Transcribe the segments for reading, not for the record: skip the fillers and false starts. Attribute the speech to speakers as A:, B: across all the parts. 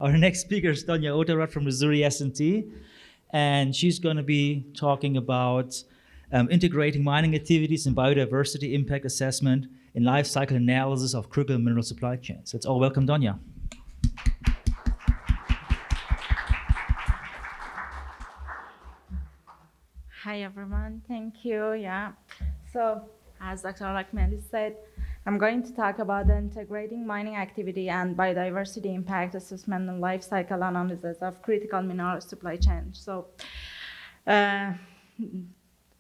A: Our next speaker is Donya Otarod from Missouri S&T, and she's going to be talking about integrating mining activities and biodiversity impact assessment in life cycle analysis of critical mineral supply chains. Let's all welcome Donya.
B: Hi, everyone. Thank you. Yeah. So, as Dr. Lakmeli said, I'm going to talk about the integrating mining activity and biodiversity impact assessment and life cycle analysis of critical mineral supply chain. So,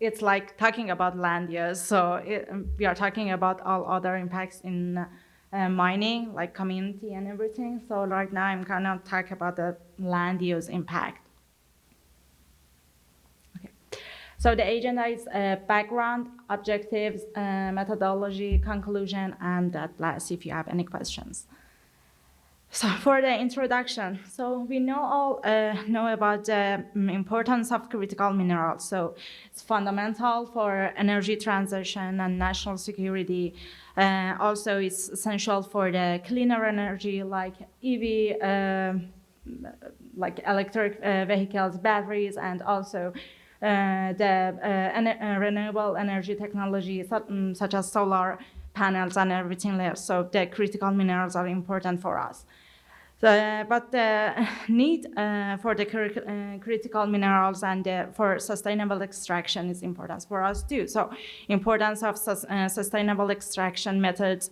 B: it's like talking about land use. So, we are talking about all other impacts in mining, like community and everything. So, right now, I'm going to talk about the land use impact. So the agenda is background, objectives, methodology, conclusion, and at last, if you have any questions. So for the introduction, so we all know about the importance of critical minerals. So it's fundamental for energy transition and national security. Also, it's essential for the cleaner energy like EV, like electric vehicles, batteries, and also renewable energy technology such as solar panels and everything else. So the critical minerals are important for us. But the need for the critical minerals and for sustainable extraction is important for us too. So importance of sustainable extraction methods.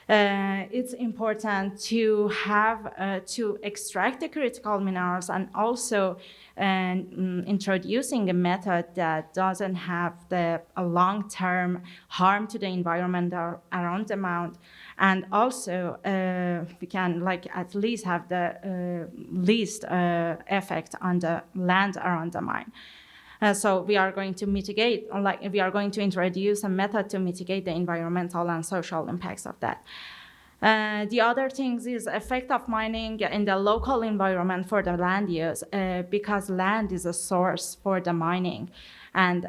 B: It's important to have to extract the critical minerals and also introducing a method that doesn't have a long-term harm to the environment around the mine. And also, we can at least have the least effect on the land around the mine. So we are going to mitigate, we are going to introduce a method to mitigate the environmental and social impacts of that. The other things is effect of mining in the local environment for the land use, because land is a source for the mining and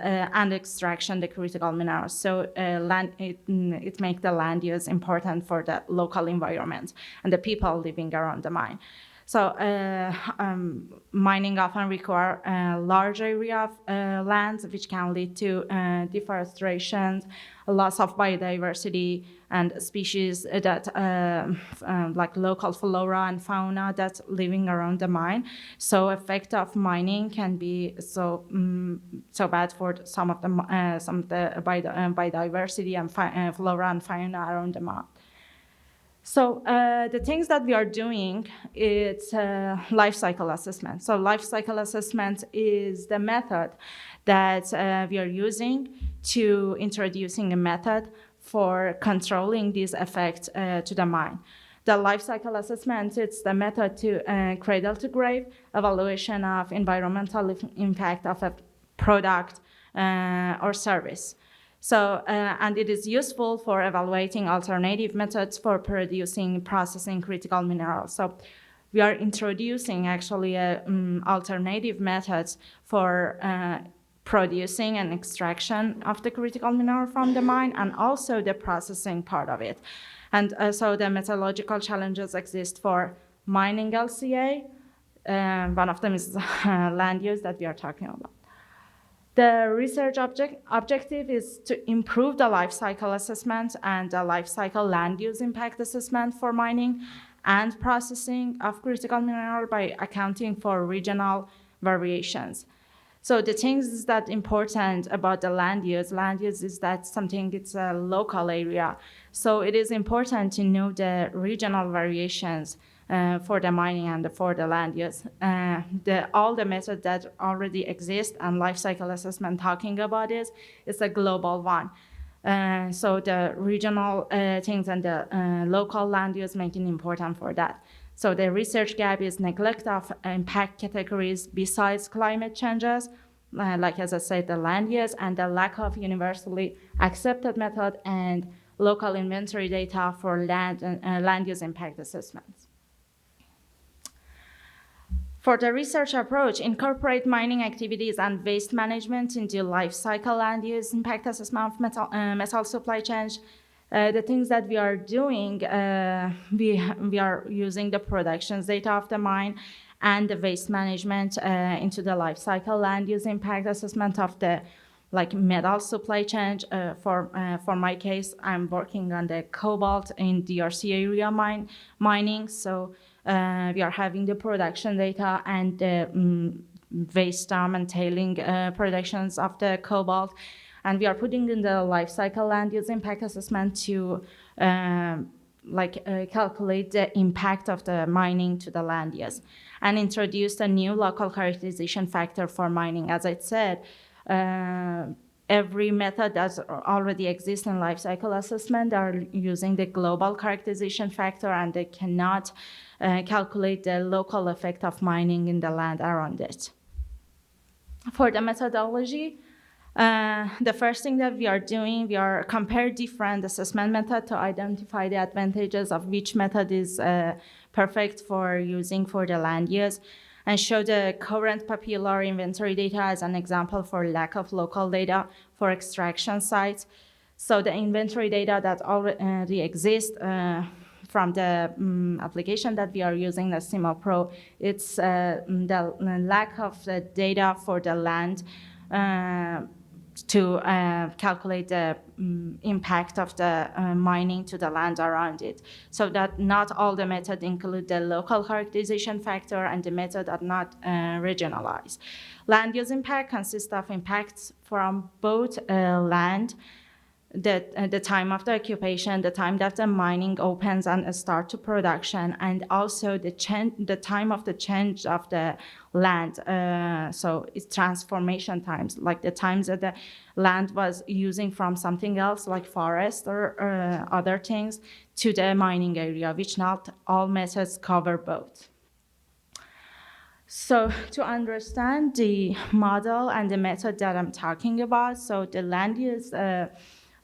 B: extraction the critical minerals. So it makes the land use important for the local environment and the people living around the mine. So mining often require a large area of land, which can lead to deforestation, loss of biodiversity, and species that like local flora and fauna that's living around the mine. So effect of mining can be so bad for some of the biodiversity and flora and fauna around the mine. So the things that we are doing, it's life cycle assessment. So life cycle assessment is the method that we are using to introducing a method for controlling these effects to the mine. The life cycle assessment, it's the method to cradle to grave evaluation of environmental impact of a product or service. So, and it is useful for evaluating alternative methods for producing, processing critical minerals. So we are introducing actually alternative methods for producing and extraction of the critical mineral from the mine and also the processing part of it. And so the methodological challenges exist for mining LCA. One of them is land use that we are talking about. The research objective is to improve the life cycle assessment and the life cycle land use impact assessment for mining and processing of critical mineral by accounting for regional variations. So the things that important about the land use is that it's a local area. So it is important to know the regional variations for the mining and for the land use. All the methods that already exist and life cycle assessment talking about is a global one. So the regional things and the local land use making important for that. So the research gap is neglect of impact categories besides climate changes, like as I said, the land use and the lack of universally accepted method and local inventory data for land and land use impact assessments. For the research approach, incorporate mining activities and waste management into life cycle land use impact assessment of metal supply chains. The things that we are doing, we are using the productions data of the mine and the waste management into the life cycle land use impact assessment of the metal supply chain. For my case, I'm working on the cobalt in DRC area mining. So we are having the production data and the waste dump and tailing productions of the cobalt. And we are putting in the life cycle land use impact assessment to calculate the impact of the mining to the land use and introduce a new local characterization factor for mining. As I said, every method that already exists in life cycle assessment are using the global characterization factor, and they cannot calculate the local effect of mining in the land around it. For the methodology, the first thing that we are doing, we are compare different assessment methods to identify the advantages of which method is perfect for using for the land use, and show the current popular inventory data as an example for lack of local data for extraction sites. So the inventory data that already exists from the application that we are using, the CIMA Pro, it's the lack of the data for the land to calculate the impact of the mining to the land around it. So that not all the methods include the local characterization factor, and the methods are not regionalized. Land use impact consists of impacts from both land, the time of the occupation, the time that the mining opens and start to production, and also the time of the change of the land. So it's transformation times, like the times that the land was using from something else, like forest or other things, to the mining area, which not all methods cover both. So to understand the model and the method that I'm talking about, so the land use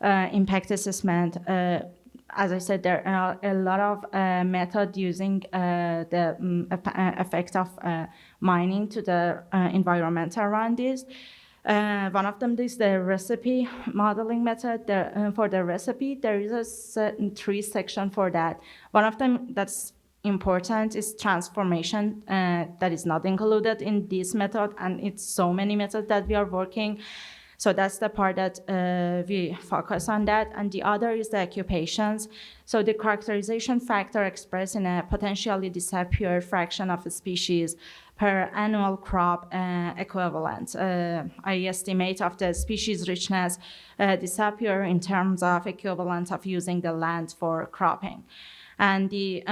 B: impact assessment, as I said, there are a lot of methods using the effect of mining to the environment around this. One of them is the recipe modeling method. For the recipe, there is a certain 3 sections for that. One of them that's important is transformation, that is not included in this method, and it's so many methods that we are working. So that's the part that we focus on that. And the other is the occupations. So the characterization factor expressed in a potentially disappeared fraction of a species per annual crop equivalent. I estimate of the species richness disappear in terms of equivalent of using the land for cropping. And the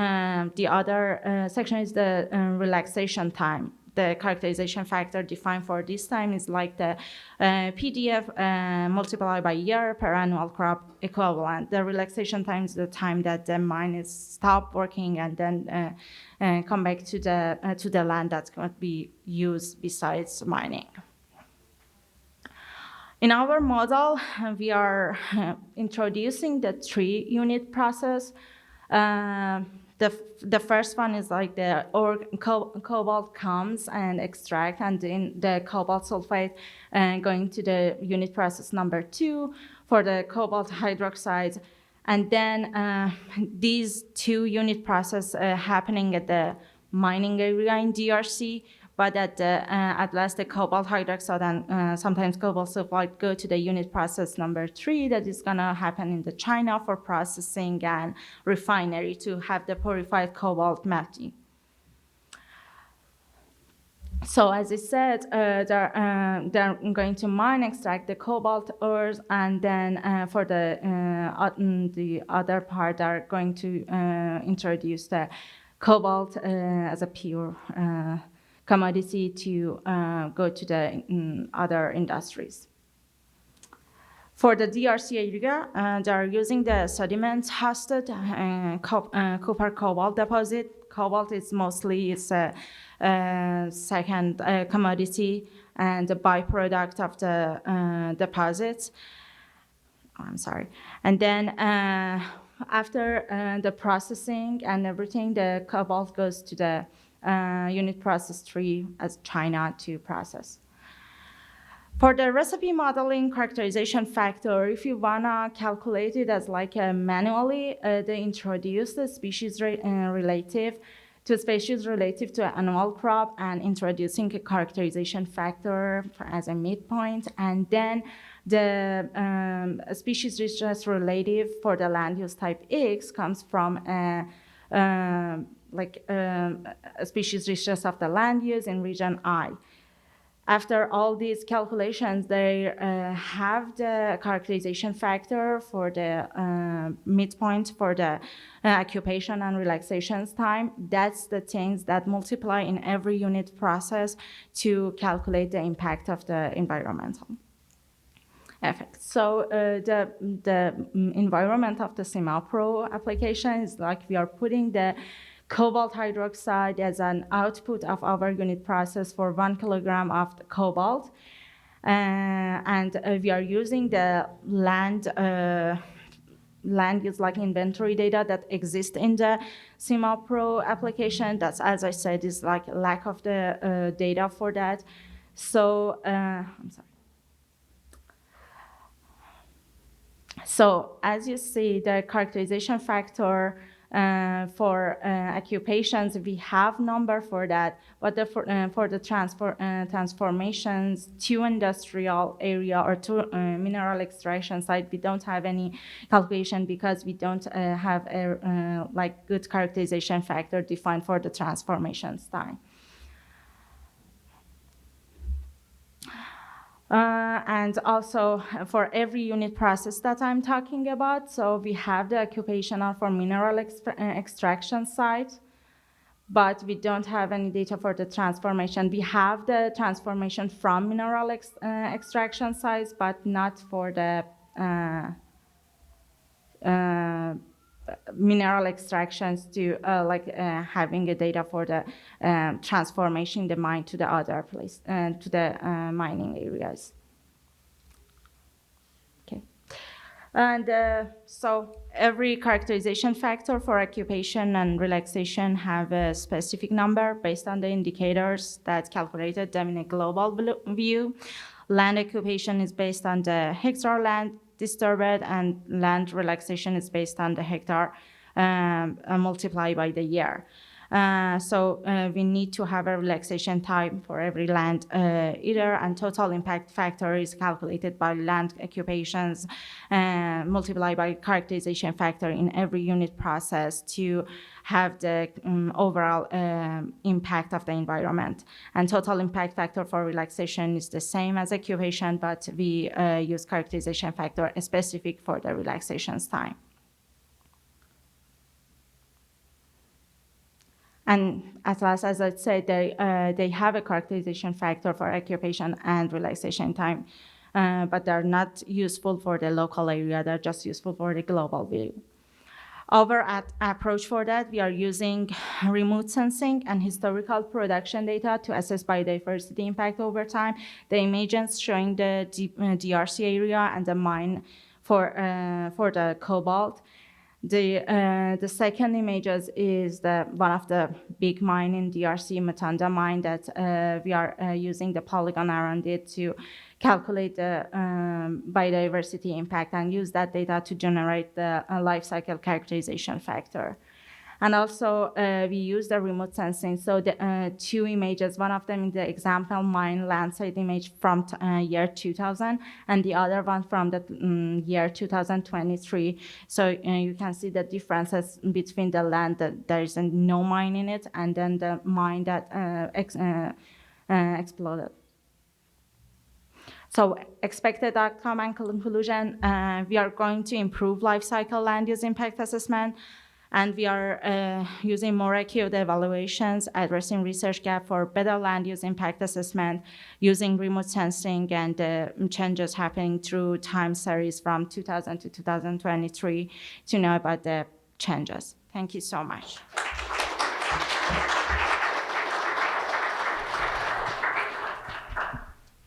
B: other section is the relaxation time. The characterization factor defined for this time is like the PDF multiplied by year per annual crop equivalent. The relaxation time is the time that the mine is stopped working and then come back to the land that's going to be used besides mining. In our model, we are introducing the 3-unit process. The first one is like the cobalt comes and extract, and then the cobalt sulfate going to the unit process number 2 for the cobalt hydroxide. And then these 2 unit process happening at the mining area in DRC, but at last the cobalt hydroxide and sometimes cobalt sulfide go to the unit process number 3 that is gonna happen in the China for processing and refinery to have the purified cobalt melting. So as I said, they're going to mine, extract the cobalt ores, and then for the other part are going to introduce the cobalt as a pure commodity to go to the other industries. For the DRC area, they are using the sediment-hosted copper cobalt deposit. Cobalt is mostly a second commodity and a byproduct of the deposits. I'm sorry. And then after the processing and everything, the cobalt goes to the unit process 3 as China to process. For the recipe modeling characterization factor, if you wanna calculate it as like manually, they introduce the species relative to an annual crop and introducing a characterization factor as a midpoint, and then the species richness relative for the land use type X comes from a species richness of the land use in region I. After all these calculations, they have the characterization factor for the midpoint for the occupation and relaxations time. That's the things that multiply in every unit process to calculate the impact of the environmental effects. So the environment of the CIMAPRO application is like we are putting the cobalt hydroxide as an output of our unit process for 1 kilogram of the cobalt. And we are using the land use like inventory data that exist in the CIMAPRO application. That's, as I said, is like lack of the data for that. So, I'm sorry. So as you see, the characterization factor for occupations, we have number for that, but for the transformations to industrial area or to mineral extraction site, we don't have any calculation because we don't have a like good characterization factor defined for the transformations time. And also for every unit process that I'm talking about, so we have the occupational for mineral extraction site, but we don't have any data for the transformation. We have the transformation from mineral extraction sites, but not for the mineral extractions to having a data for the transformation the mine to the other place to the mining areas. Okay, and so every characterization factor for occupation and relaxation have a specific number based on the indicators that calculated them in a global view. Land occupation is based on the hectare land disturbed, and land relaxation is based on the hectare multiplied by the year. So we need to have a relaxation time for every land either, and total impact factor is calculated by land occupations multiplied by characterization factor in every unit process to have the overall impact of the environment. And total impact factor for relaxation is the same as occupation, but we use characterization factor specific for the relaxations time. And as last, as I said, they have a characterization factor for occupation and relaxation time, but they're not useful for the local area. They're just useful for the global view. Our approach for that, we are using remote sensing and historical production data to assess biodiversity impact over time. The images showing the DRC area and the mine for the cobalt. The second images is one of the big mine in DRC, Matanda mine, that we are using the polygon around it to calculate the biodiversity impact and use that data to generate the life cycle characterization factor. And also we use the remote sensing. So the two images, one of them is the example mine landside image from year 2000, and the other one from the year 2023. So you can see the differences between the land that there is no mine in it, and then the mine that exploded. So expected outcome and conclusion, we are going to improve life cycle land use impact assessment, and we are using more accurate evaluations, addressing research gap for better land use impact assessment, using remote sensing and changes happening through time series from 2000 to 2023 to know about the changes. Thank you so much.